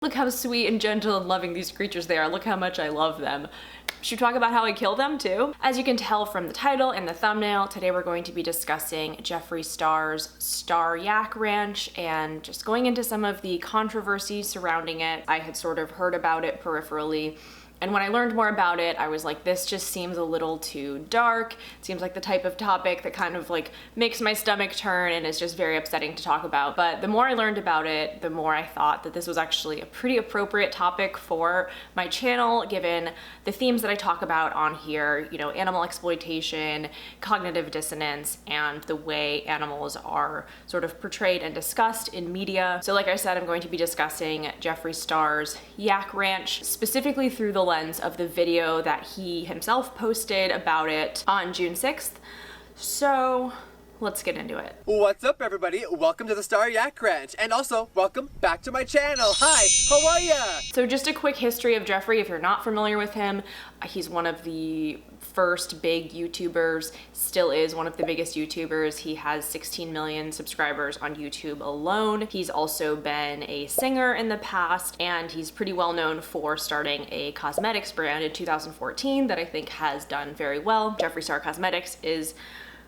Look how sweet and gentle and loving these creatures they are. Look how much I love them. Should we talk about how I kill them too? As you can tell from the title and the thumbnail, today we're going to be discussing Jeffree Star's Yak Ranch and just going into some of the controversies surrounding it. I had sort of heard about it peripherally, and when I learned more about it, I was like, this just seems a little too dark. It seems like the type of topic that kind of like makes my stomach turn and is just very upsetting to talk about. But the more I learned about it, the more I thought that this was actually a pretty appropriate topic for my channel, given the themes that I talk about on here, you know, animal exploitation, cognitive dissonance, and the way animals are sort of portrayed and discussed in media. So like I said, I'm going to be discussing Jeffree Star's Yak Ranch, specifically through the lens of the video that he himself posted about it on June 6th. So let's get into it. What's up, everybody? Welcome to the Yak Ranch, and also welcome back to my channel. Hi, how are ya? So just a quick history of Jeffree, if you're not familiar with him. He's one of the first big YouTubers, still is one of the biggest YouTubers. He has 16 million subscribers on YouTube alone. He's also been a singer in the past, and he's pretty well known for starting a cosmetics brand in 2014 that I think has done very well. Jeffree Star Cosmetics is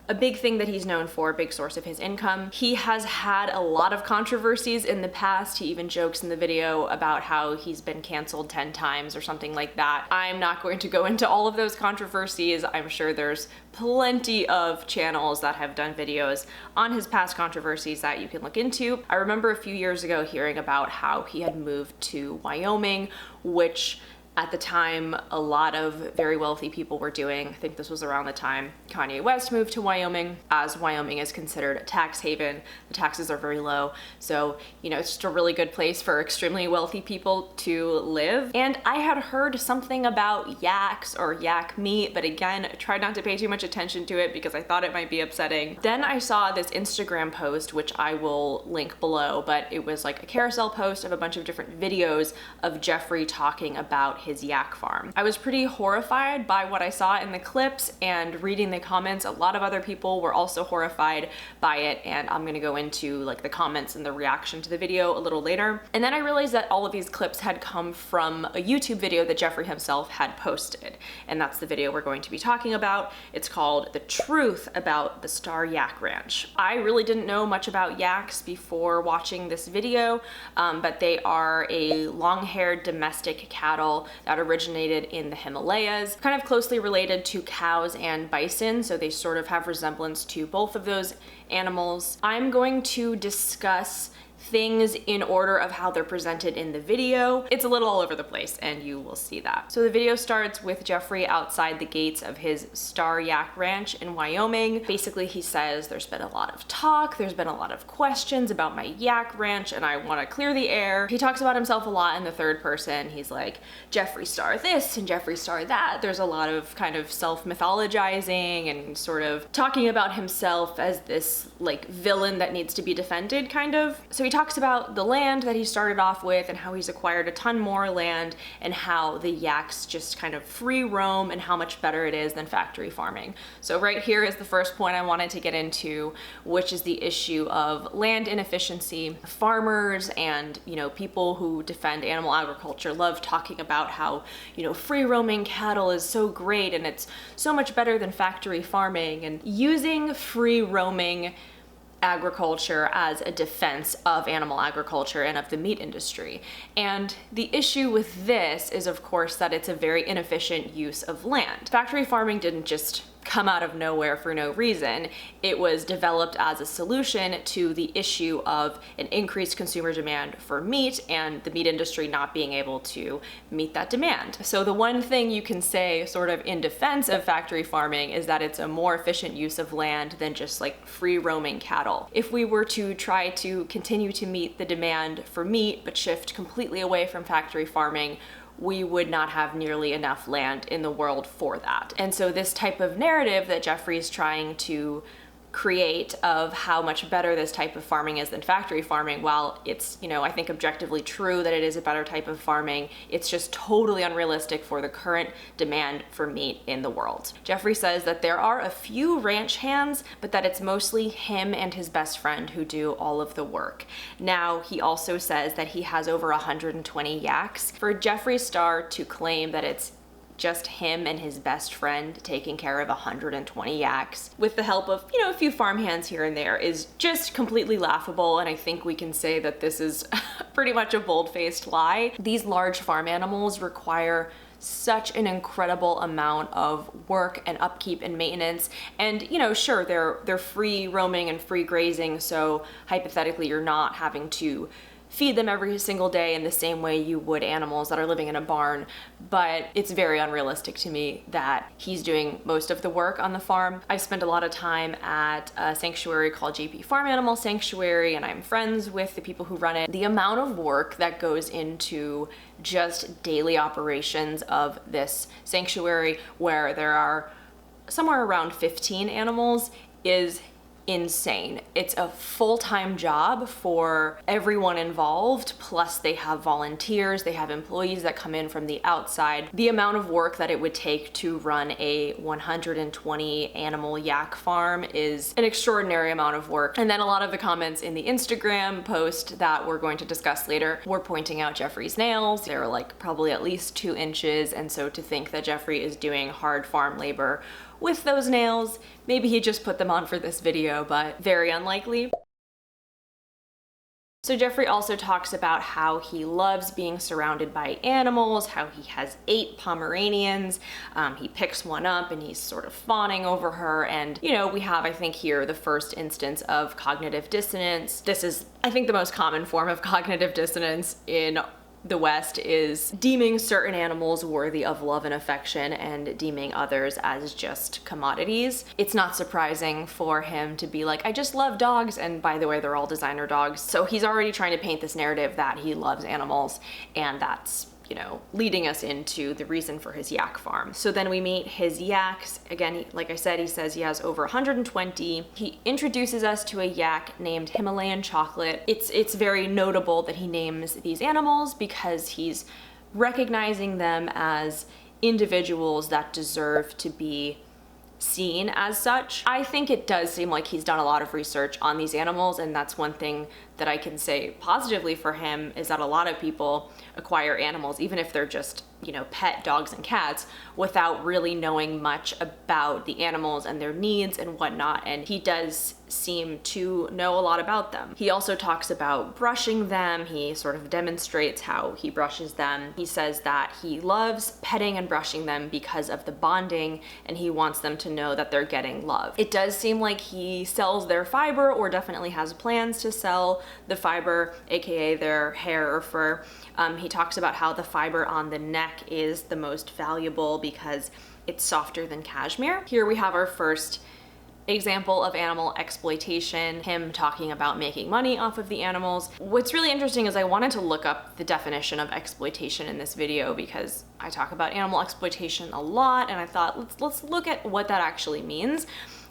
a big thing that he's known for, a big source of his income. He has had a lot of controversies in the past. He even jokes in the video about how he's been canceled 10 times or something like that. I'm not going to go into all of those controversies. I'm sure there's plenty of channels that have done videos on his past controversies that you can look into. I remember a few years ago hearing about how he had moved to Wyoming, which at the time, a lot of very wealthy people were doing. I think this was around the time Kanye West moved to Wyoming, as Wyoming is considered a tax haven. The taxes are very low. So, you know, it's just a really good place for extremely wealthy people to live. And I had heard something about yaks or yak meat, but again, I tried not to pay too much attention to it because I thought it might be upsetting. Then I saw this Instagram post, which I will link below, but it was like a carousel post of a bunch of different videos of Jeffree talking about his yak farm. I was pretty horrified by what I saw in the clips, and reading the comments, a lot of other people were also horrified by it, and I'm gonna go into like the comments and the reaction to the video a little later. And then I realized that all of these clips had come from a YouTube video that Jeffree himself had posted, and that's the video we're going to be talking about. It's called The Truth About the Yak Ranch. I really didn't know much about yaks before watching this video, but they are a long-haired domestic cattle that originated in the Himalayas, kind of closely related to cows and bison, so they sort of have resemblance to both of those animals. I'm going to discuss things in order of how they're presented in the video. It's a little all over the place, and you will see that. So the video starts with Jeffree outside the gates of his Yak Ranch in Wyoming. Basically, he says, there's been a lot of talk, there's been a lot of questions about my yak ranch, and I want to clear the air. He talks about himself a lot in the third person. He's like, Jeffree Star this and Jeffree Star that. There's a lot of kind of self-mythologizing and sort of talking about himself as this like villain that needs to be defended, kind of. So he talks about the land that he started off with and how he's acquired a ton more land, and how the yaks just kind of free roam and how much better it is than factory farming. So right here is the first point I wanted to get into, which is the issue of land inefficiency. Farmers and, you know, people who defend animal agriculture love talking about how, you know, free roaming cattle is so great and it's so much better than factory farming, and using free roaming agriculture as a defense of animal agriculture and of the meat industry. And the issue with this is, of course, that it's a very inefficient use of land. Factory farming didn't just come out of nowhere for no reason. It was developed as a solution to the issue of an increased consumer demand for meat and the meat industry not being able to meet that demand. So the one thing you can say sort of in defense of factory farming is that it's a more efficient use of land than just like free roaming cattle. If we were to try to continue to meet the demand for meat but shift completely away from factory farming, we would not have nearly enough land in the world for that. And so this type of narrative that Jeffree is trying to create of how much better this type of farming is than factory farming. While it's, I think objectively true that it is a better type of farming, it's just totally unrealistic for the current demand for meat in the world. Jeffree says that there are a few ranch hands, but that it's mostly him and his best friend who do all of the work. Now, he also says that he has over 120 yaks. For Jeffree Star to claim that it's just him and his best friend taking care of 120 yaks with the help of, a few farmhands here and there is just completely laughable. And I think we can say that this is pretty much a bold-faced lie. These large farm animals require such an incredible amount of work and upkeep and maintenance. And, sure, they're free roaming and free grazing. So hypothetically, you're not having to feed them every single day in the same way you would animals that are living in a barn. But it's very unrealistic to me that he's doing most of the work on the farm. I've spent a lot of time at a sanctuary called JP Farm Animal Sanctuary, and I'm friends with the people who run it. The amount of work that goes into just daily operations of this sanctuary, where there are somewhere around 15 animals, is insane. It's a full-time job for everyone involved, plus they have volunteers, they have employees that come in from the outside. The amount of work that it would take to run a 120 animal yak farm is an extraordinary amount of work. And then a lot of the comments in the Instagram post that we're going to discuss later were pointing out Jeffree's nails. They're like probably at least 2 inches, and so to think that Jeffree is doing hard farm labor with those nails, maybe he just put them on for this video, but very unlikely. So Jeffree also talks about how he loves being surrounded by animals, how he has 8 Pomeranians. He picks one up and he's sort of fawning over her. And, we have, I think here, the first instance of cognitive dissonance. This is, I think, the most common form of cognitive dissonance in the West, is deeming certain animals worthy of love and affection and deeming others as just commodities. It's not surprising for him to be like, I just love dogs, and by the way, they're all designer dogs. So he's already trying to paint this narrative that he loves animals, and that's leading us into the reason for his yak farm. So then we meet his yaks. Again, like I said, he says he has over 120. He introduces us to a yak named Himalayan Chocolate. It's very notable that he names these animals because he's recognizing them as individuals that deserve to be seen as such. I think it does seem like he's done a lot of research on these animals, and that's one thing that I can say positively for him, is that a lot of people acquire animals, even if they're just, pet dogs and cats, without really knowing much about the animals and their needs and whatnot, and he does seem to know a lot about them. He also talks about brushing them. He sort of demonstrates how he brushes them. He says that he loves petting and brushing them because of the bonding, and he wants them to know that they're getting love. It does seem like he sells their fiber, or definitely has plans to sell the fiber, aka their hair or fur. He talks about how the fiber on the neck is the most valuable because it's softer than cashmere. Here we have our first example of animal exploitation, him talking about making money off of the animals. What's really interesting is I wanted to look up the definition of exploitation in this video because I talk about animal exploitation a lot, and I thought let's look at what that actually means.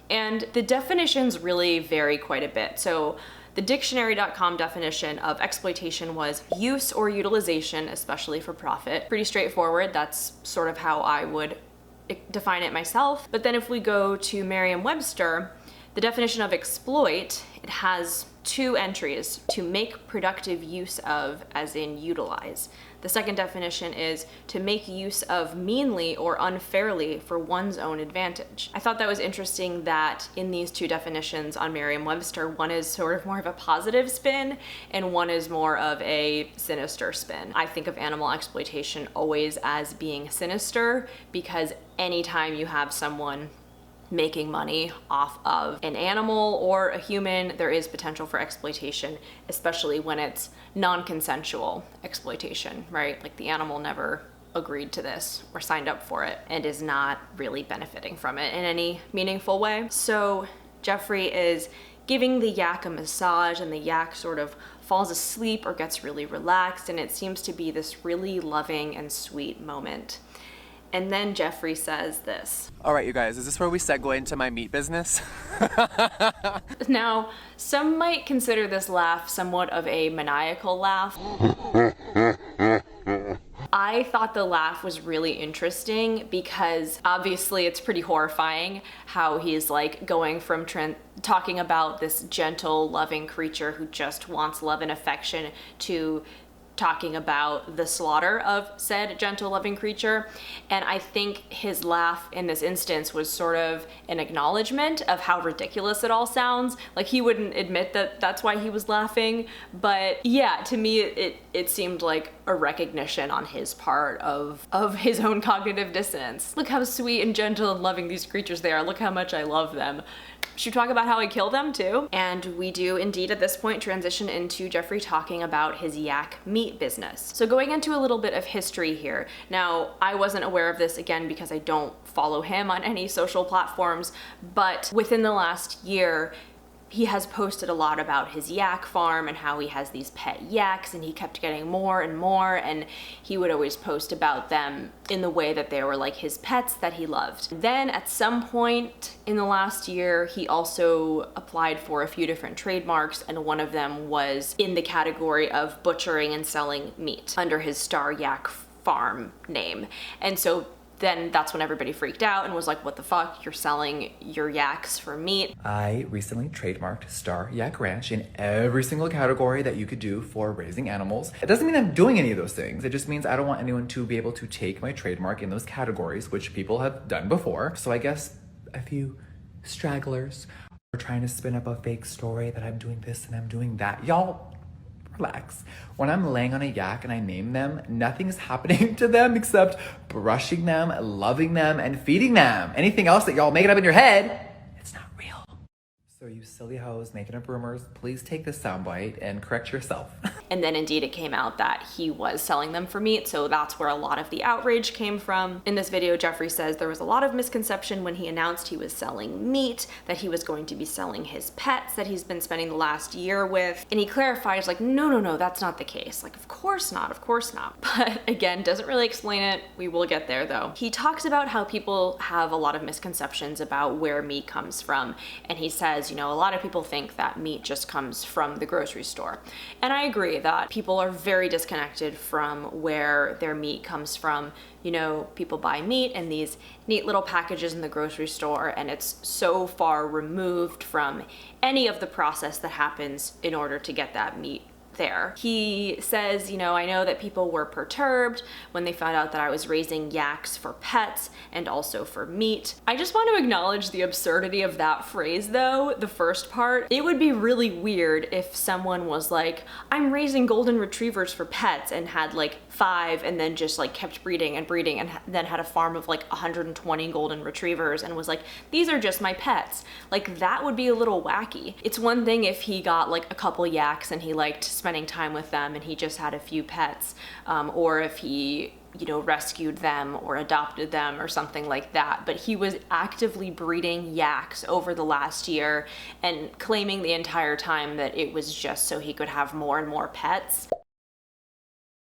And the definitions really vary quite a bit. So the dictionary.com definition of exploitation was use or utilization, especially for profit. Pretty straightforward. That's sort of how I would define it myself. But then if we go to Merriam-Webster, the definition of exploit, it has 2 entries: to make productive use of, as in utilize. The second definition is to make use of meanly or unfairly for one's own advantage. I thought that was interesting that in these 2 definitions on Merriam-Webster, one is sort of more of a positive spin and one is more of a sinister spin. I think of animal exploitation always as being sinister because anytime you have someone making money off of an animal or a human, there is potential for exploitation, especially when it's non-consensual exploitation, right? Like the animal never agreed to this or signed up for it and is not really benefiting from it in any meaningful way. So Jeffree is giving the yak a massage, and the yak sort of falls asleep or gets really relaxed, and it seems to be this really loving and sweet moment. And then Jeffree says this. All right, you guys, is this where we segue into my meat business? Now, some might consider this laugh somewhat of a maniacal laugh. I thought the laugh was really interesting because obviously it's pretty horrifying how he's like going from talking about this gentle, loving creature who just wants love and affection to talking about the slaughter of said gentle, loving creature. And I think his laugh in this instance was sort of an acknowledgement of how ridiculous it all sounds. Like, he wouldn't admit that that's why he was laughing, but yeah, to me it seemed like a recognition on his part of his own cognitive dissonance. Look how sweet and gentle and loving these creatures they are. Look how much I love them. Should we talk about how I kill them too? And we do indeed at this point transition into Jeffree talking about his yak meat business. So going into a little bit of history here. Now, I wasn't aware of this again because I don't follow him on any social platforms, but within the last year, he has posted a lot about his yak farm and how he has these pet yaks, and he kept getting more and more, and he would always post about them in the way that they were like his pets that he loved. Then at some point in the last year, he also applied for a few different trademarks, and one of them was in the category of butchering and selling meat under his Star Yak Farm name. And so then that's when everybody freaked out and was like, what the fuck? You're selling your yaks for meat. I recently trademarked Star Yak Ranch in every single category that you could do for raising animals. It doesn't mean I'm doing any of those things. It just means I don't want anyone to be able to take my trademark in those categories, which people have done before. So I guess a few stragglers are trying to spin up a fake story that I'm doing this and I'm doing that. Y'all, relax. When I'm laying on a yak and I name them, nothing's happening to them except brushing them, loving them, and feeding them. Anything else that y'all making up in your head, it's not real. So you silly hoes making up rumors, please take this soundbite and correct yourself. And then indeed it came out that he was selling them for meat, so that's where a lot of the outrage came from. In this video, Jeffree says there was a lot of misconception when he announced he was selling meat, that he was going to be selling his pets that he's been spending the last year with. And he clarifies like, no, that's not the case. Like, of course not. But again, doesn't really explain it. We will get there though. He talks about how people have a lot of misconceptions about where meat comes from. And he says, you know, a lot of people think that meat just comes from the grocery store. And I agree that people are very disconnected from where their meat comes from. You know, people buy meat in these neat little packages in the grocery store, and it's so far removed from any of the process that happens in order to get that meat there. He says, you know, I know that people were perturbed when they found out that I was raising yaks for pets and also for meat. I just want to acknowledge the absurdity of that phrase though, the first part. It would be really weird if someone was like, I'm raising golden retrievers for pets, and had like 5 and then just like kept breeding and then had a farm of like 120 golden retrievers and was like, these are just my pets. Like, that would be a little wacky. It's one thing if he got like a couple yaks and he liked spending time with them and he just had a few pets, or if he, you know, rescued them or adopted them or something like that. But he was actively breeding yaks over the last year and claiming the entire time that it was just so he could have more and more pets.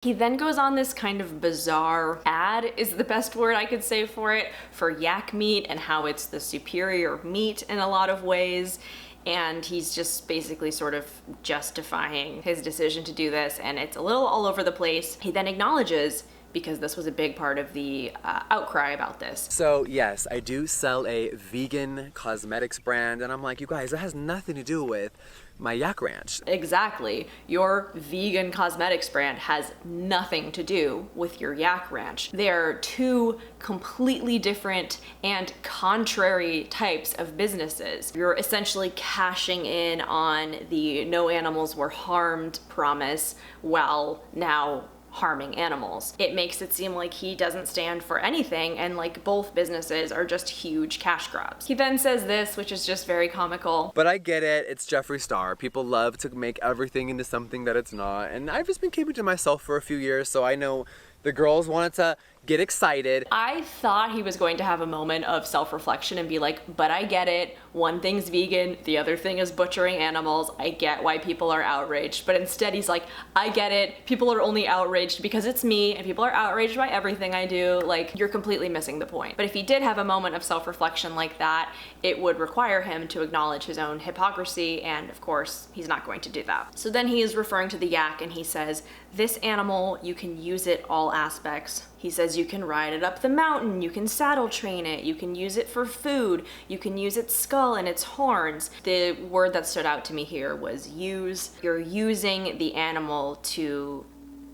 He then goes on this kind of bizarre ad, is the best word I could say for it, for yak meat and how it's the superior meat in a lot of ways. And he's just basically sort of justifying his decision to do this, and it's a little all over the place. He then acknowledges, because this was a big part of the outcry about this. So yes, I do sell a vegan cosmetics brand, and I'm like, you guys, that has nothing to do with my Yak Ranch. Exactly. Your vegan cosmetics brand has nothing to do with your Yak Ranch. They're two completely different and contrary types of businesses. You're essentially cashing in on the no animals were harmed promise while now harming animals. It makes it seem like he doesn't stand for anything, and like both businesses are just huge cash grabs. He then says this, which is just very comical. But I get it, it's Jeffree Star. People love to make everything into something that it's not, and I've just been keeping to myself for a few years, so I know the girls wanted to get excited. I thought he was going to have a moment of self-reflection and be like, but I get it. One thing's vegan, the other thing is butchering animals. I get why people are outraged. But instead he's like, I get it. People are only outraged because it's me, and people are outraged by everything I do. Like, you're completely missing the point. But if he did have a moment of self-reflection like that, it would require him to acknowledge his own hypocrisy, and of course, he's not going to do that. So then he is referring to the yak and he says, this animal, you can use it all aspects. He says you can ride it up the mountain, you can saddle train it, you can use it for food, you can use its skull and its horns. The word that stood out to me here was use. You're using the animal to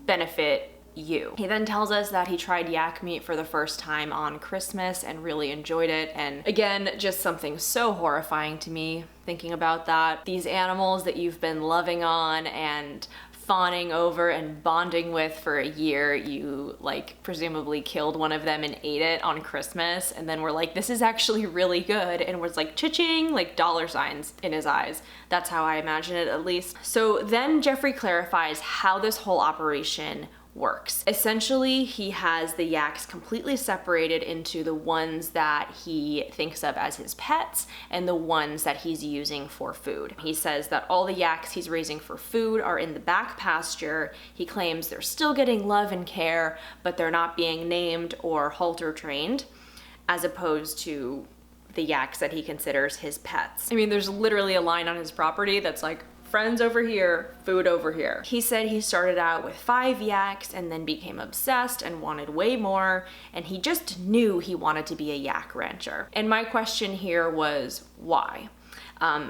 benefit you. He then tells us that he tried yak meat for the first time on Christmas and really enjoyed it. And again, just something so horrifying to me thinking about that. These animals that you've been loving on and fawning over and bonding with for a year, you like presumably killed one of them and ate it on Christmas, and then we're like, this is actually really good, and was like cha-ching, like dollar signs in his eyes. That's how I imagine it, at least. So then Jeffree clarifies how this whole operation works. Essentially, he has the yaks completely separated into the ones that he thinks of as his pets and the ones that he's using for food. He says that all the yaks he's raising for food are in the back pasture. He claims they're still getting love and care, but they're not being named or halter trained, as opposed to the yaks that he considers his pets. I mean, there's literally a line on his property that's like, friends over here, food over here. He said he started out with 5 yaks and then became obsessed and wanted way more, and he just knew he wanted to be a yak rancher. And my question here was, why?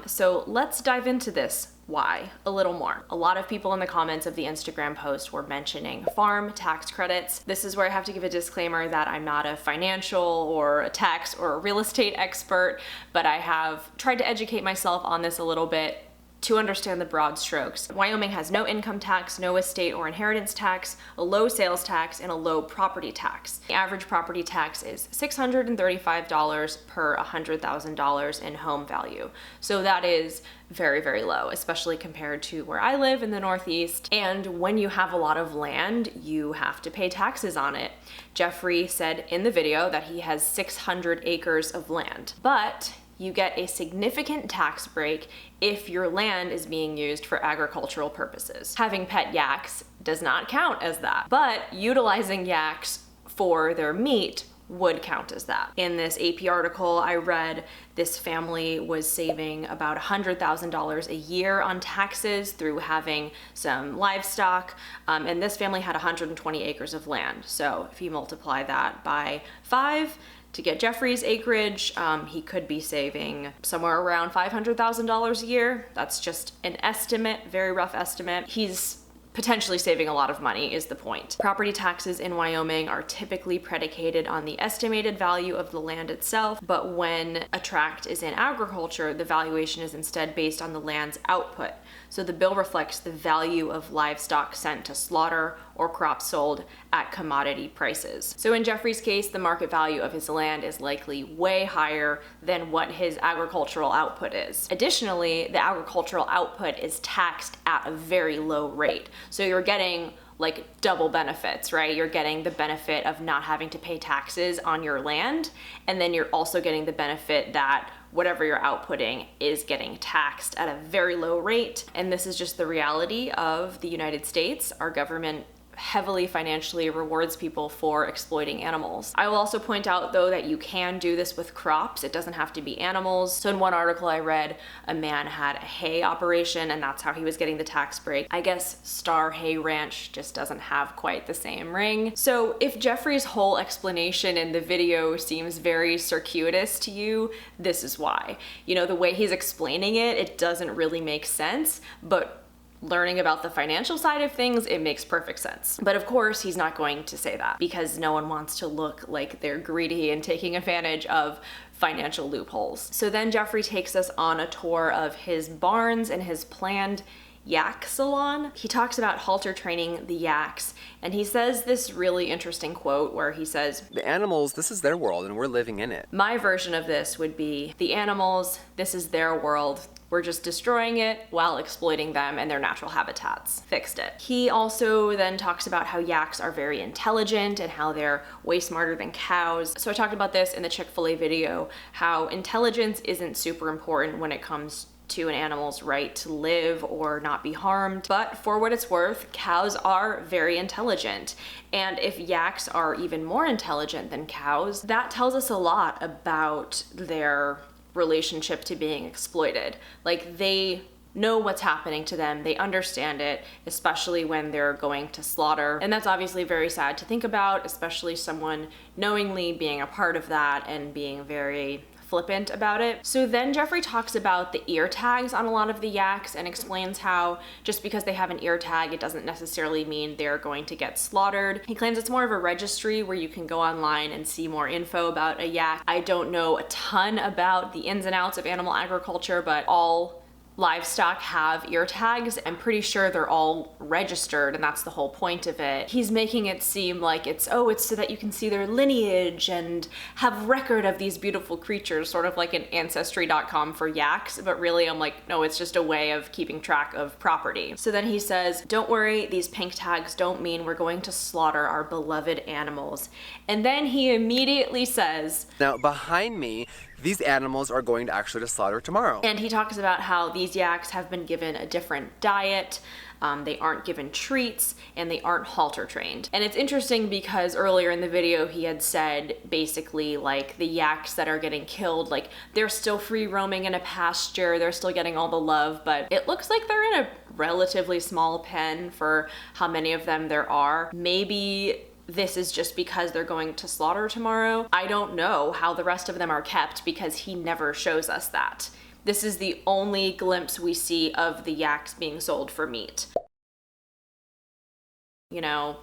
So let's dive into this why a little more. A lot of people in the comments of the Instagram post were mentioning farm tax credits. This is where I have to give a disclaimer that I'm not a financial or a tax or a real estate expert, but I have tried to educate myself on this a little bit to understand the broad strokes. Wyoming has no income tax, no estate or inheritance tax, a low sales tax, and a low property tax. The average property tax is $635 per $100,000 in home value. So that is very, very low, especially compared to where I live in the Northeast. And when you have a lot of land, you have to pay taxes on it. Jeffree said in the video that he has 600 acres of land, but you get a significant tax break if your land is being used for agricultural purposes. Having pet yaks does not count as that, but utilizing yaks for their meat would count as that. In this AP article I read, this family was saving about $100,000 a year on taxes through having some livestock, and this family had 120 acres of land. So if you multiply that by 5, to get Jeffree's acreage, he could be saving somewhere around $500,000 a year. That's just an estimate, very rough estimate. He's potentially saving a lot of money is the point. Property taxes in Wyoming are typically predicated on the estimated value of the land itself, but when a tract is in agriculture, the valuation is instead based on the land's output. So the bill reflects the value of livestock sent to slaughter or crops sold at commodity prices. So in Jeffree's case, the market value of his land is likely way higher than what his agricultural output is. Additionally, the agricultural output is taxed at a very low rate. So you're getting like double benefits, right? You're getting the benefit of not having to pay taxes on your land, and then you're also getting the benefit that whatever you're outputting is getting taxed at a very low rate. And this is just the reality of the United States. Our government heavily financially rewards people for exploiting animals. I will also point out though that you can do this with crops. It doesn't have to be animals. So in one article I read, a man had a hay operation and that's how he was getting the tax break. I guess Star Hay Ranch just doesn't have quite the same ring. So if Jeffree's whole explanation in the video seems very circuitous to you, this is why. You know, the way he's explaining it, it doesn't really make sense, but learning about the financial side of things, it makes perfect sense. But of course, he's not going to say that because no one wants to look like they're greedy and taking advantage of financial loopholes. So then Jeffree takes us on a tour of his barns and his planned yak salon. He talks about halter training the yaks, and he says this really interesting quote where he says, The animals, this is their world and we're living in it. my version of this would be, the animals, this is their world. We're just destroying it while exploiting them and their natural habitats. Fixed it. He also then talks about how yaks are very intelligent and how they're way smarter than cows. So I talked about this in the Chick-fil-A video, how intelligence isn't super important when it comes to an animal's right to live or not be harmed. But for what it's worth, cows are very intelligent. And if yaks are even more intelligent than cows, that tells us a lot about their relationship to being exploited. Like, they know what's happening to them, they understand it, especially when they're going to slaughter. And that's obviously very sad to think about, especially someone knowingly being a part of that and being very flippant about it. So then Jeffree talks about the ear tags on a lot of the yaks and explains how just because they have an ear tag, it doesn't necessarily mean they're going to get slaughtered. He claims it's more of a registry where you can go online and see more info about a yak. I don't know a ton about the ins and outs of animal agriculture, but all livestock have ear tags. I'm pretty sure they're all registered, and that's the whole point of it. He's making it seem like it's so that you can see their lineage and have record of these beautiful creatures, sort of like an ancestry.com for yaks, but really I'm like, no, it's just a way of keeping track of property. So then he says, don't worry, these pink tags don't mean we're going to slaughter our beloved animals. And then he immediately says, now behind me, these animals are going to actually to slaughter tomorrow. And he talks about how these yaks have been given a different diet, they aren't given treats, and they aren't halter trained. And it's interesting because earlier in the video he had said basically like the yaks that are getting killed, like they're still free roaming in a pasture, they're still getting all the love, but it looks like they're in a relatively small pen for how many of them there are. Maybe this is just because they're going to slaughter tomorrow. I don't know how the rest of them are kept because he never shows us that. This is the only glimpse we see of the yaks being sold for meat. You know,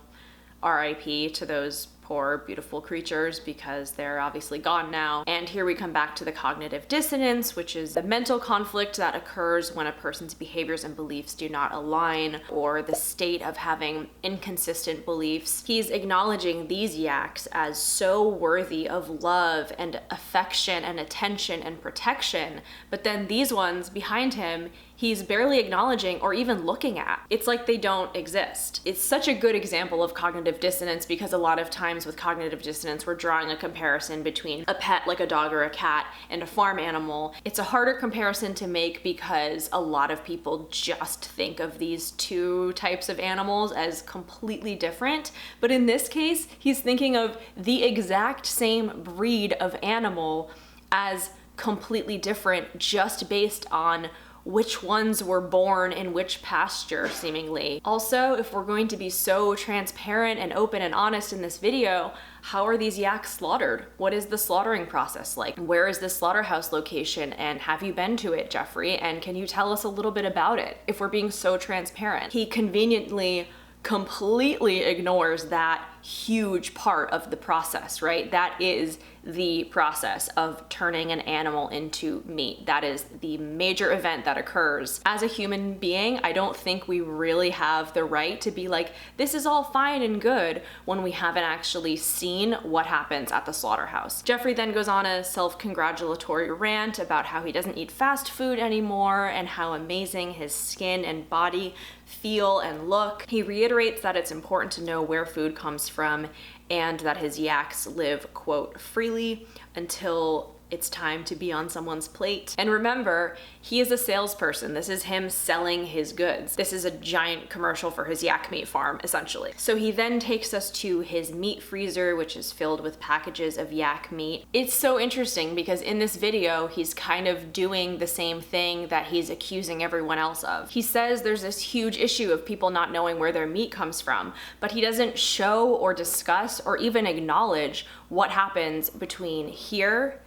RIP to those poor, beautiful creatures because they're obviously gone now. And here we come back to the cognitive dissonance, which is the mental conflict that occurs when a person's behaviors and beliefs do not align, or the state of having inconsistent beliefs. He's acknowledging these yaks as so worthy of love and affection and attention and protection, but then these ones behind him, he's barely acknowledging or even looking at. It's like they don't exist. It's such a good example of cognitive dissonance because a lot of times with cognitive dissonance, we're drawing a comparison between a pet like a dog or a cat and a farm animal. It's a harder comparison to make because a lot of people just think of these two types of animals as completely different. But in this case, he's thinking of the exact same breed of animal as completely different just based on which ones were born in which pasture, seemingly. Also, if we're going to be so transparent and open and honest in this video, how are these yaks slaughtered? What is the slaughtering process like? Where is this slaughterhouse location? And have you been to it, Jeffree? And can you tell us a little bit about it if we're being so transparent? He conveniently completely ignores that huge part of the process, right? That is the process of turning an animal into meat. That is the major event that occurs. As a human being, I don't think we really have the right to be like, this is all fine and good when we haven't actually seen what happens at the slaughterhouse. Jeffree then goes on a self-congratulatory rant about how he doesn't eat fast food anymore and how amazing his skin and body feel and look. He reiterates that it's important to know where food comes from and that his yaks live, quote, freely until it's time to be on someone's plate. And remember, he is a salesperson. This is him selling his goods. This is a giant commercial for his yak meat farm, essentially. So he then takes us to his meat freezer, which is filled with packages of yak meat. It's so interesting because in this video, he's kind of doing the same thing that he's accusing everyone else of. He says there's this huge issue of people not knowing where their meat comes from, but he doesn't show or discuss or even acknowledge what happens between here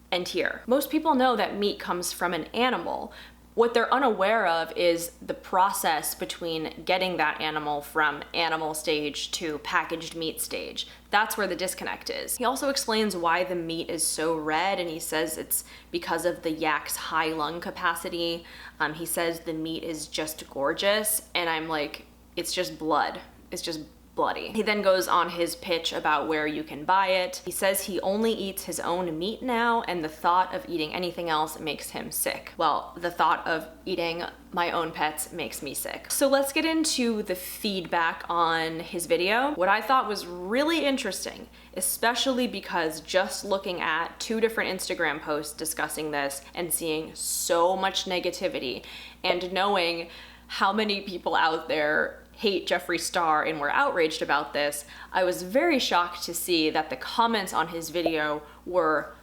and here. Most people know that meat comes from an animal, What they're unaware of is the process between getting that animal from animal stage to packaged meat stage. That's where the disconnect is. He also explains why the meat is so red, and he says it's because of the yak's high lung capacity. He says the meat is just gorgeous, and I'm like, it's just blood. It's just bloody. He then goes on his pitch about where you can buy it. He says he only eats his own meat now, and the thought of eating anything else makes him sick. Well, the thought of eating my own pets makes me sick. So let's get into the feedback on his video. What I thought was really interesting, especially because just looking at 2 different Instagram posts discussing this and seeing so much negativity and knowing how many people out there hate Jeffree Star and were outraged about this, I was very shocked to see that the comments on his video were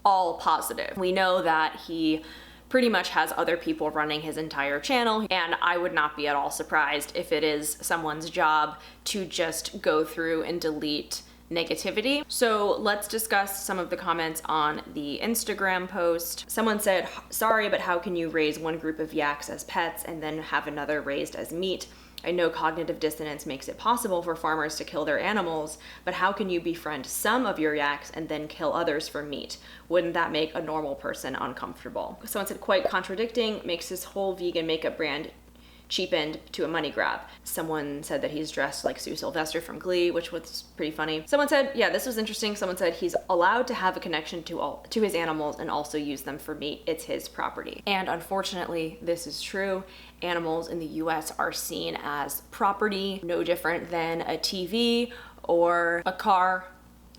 all positive. We know that he pretty much has other people running his entire channel, and I would not be at all surprised if it is someone's job to just go through and delete negativity. So let's discuss some of the comments on the Instagram post. Someone said, "Sorry, but how can you raise one group of yaks as pets and then have another raised as meat? I know cognitive dissonance makes it possible for farmers to kill their animals, but how can you befriend some of your yaks and then kill others for meat? Wouldn't that make a normal person uncomfortable?" Someone said, "Quite contradicting, makes his whole vegan makeup brand cheapened to a money grab." Someone said that he's dressed like Sue Sylvester from Glee, which was pretty funny. Someone said, yeah, this was interesting. Someone said he's allowed to have a connection to his animals and also use them for meat. It's his property. And unfortunately, this is true. Animals in the US are seen as property, no different than a TV or a car.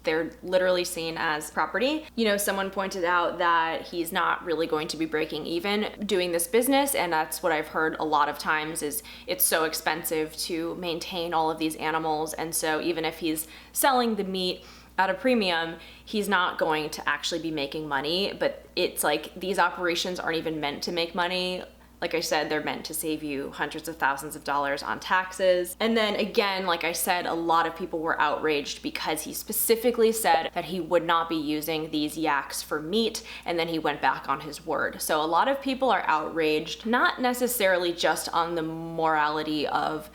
They're literally seen as property. You know, someone pointed out that he's not really going to be breaking even doing this business, and that's what I've heard a lot of times is it's so expensive to maintain all of these animals, and so even if he's selling the meat at a premium, he's not going to actually be making money. But it's like these operations aren't even meant to make money. Like I said, they're meant to save you hundreds of thousands of dollars on taxes. And then again, like I said, a lot of people were outraged because he specifically said that he would not be using these yaks for meat, and then he went back on his word. So a lot of people are outraged, not necessarily just on the morality of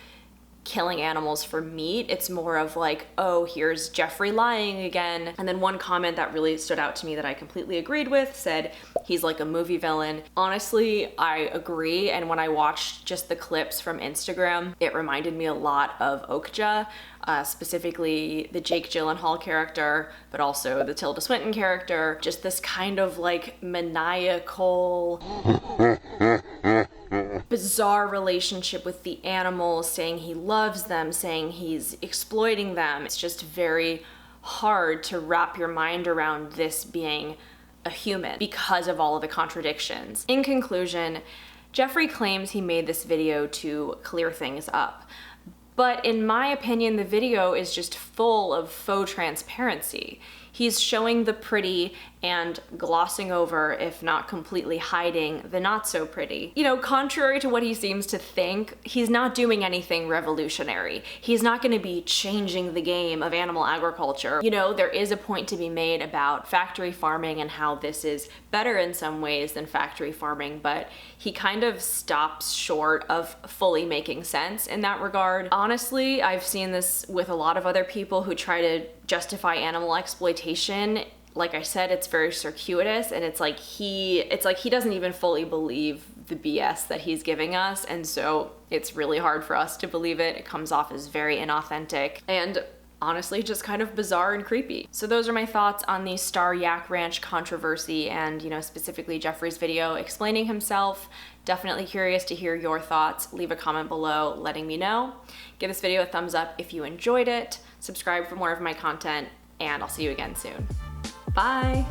killing animals for meat. It's more of like, oh, here's Jeffree lying again. And then one comment that really stood out to me that I completely agreed with said he's like a movie villain. Honestly, I agree. And when I watched just the clips from Instagram, it reminded me a lot of Okja, specifically the Jake Gyllenhaal character, but also the Tilda Swinton character. Just this kind of like maniacal bizarre relationship with the animals, saying he loves them, saying he's exploiting them. It's just very hard to wrap your mind around this being a human because of all of the contradictions. In conclusion, Jeffree claims he made this video to clear things up. But in my opinion, the video is just full of faux transparency. He's showing the pretty and glossing over, if not completely hiding, the not so pretty. You know, contrary to what he seems to think, he's not doing anything revolutionary. He's not gonna be changing the game of animal agriculture. You know, there is a point to be made about factory farming and how this is better in some ways than factory farming, but he kind of stops short of fully making sense in that regard. Honestly, I've seen this with a lot of other people who try to justify animal exploitation. Like I said, it's very circuitous, and it's like he doesn't even fully believe the BS that he's giving us, and so it's really hard for us to believe it. It comes off as very inauthentic and honestly just kind of bizarre and creepy. So those are my thoughts on the Star Yak Ranch controversy and, you know, specifically Jeffree's video explaining himself. Definitely curious to hear your thoughts. Leave a comment below letting me know. Give this video a thumbs up if you enjoyed it. Subscribe for more of my content, and I'll see you again soon. Bye!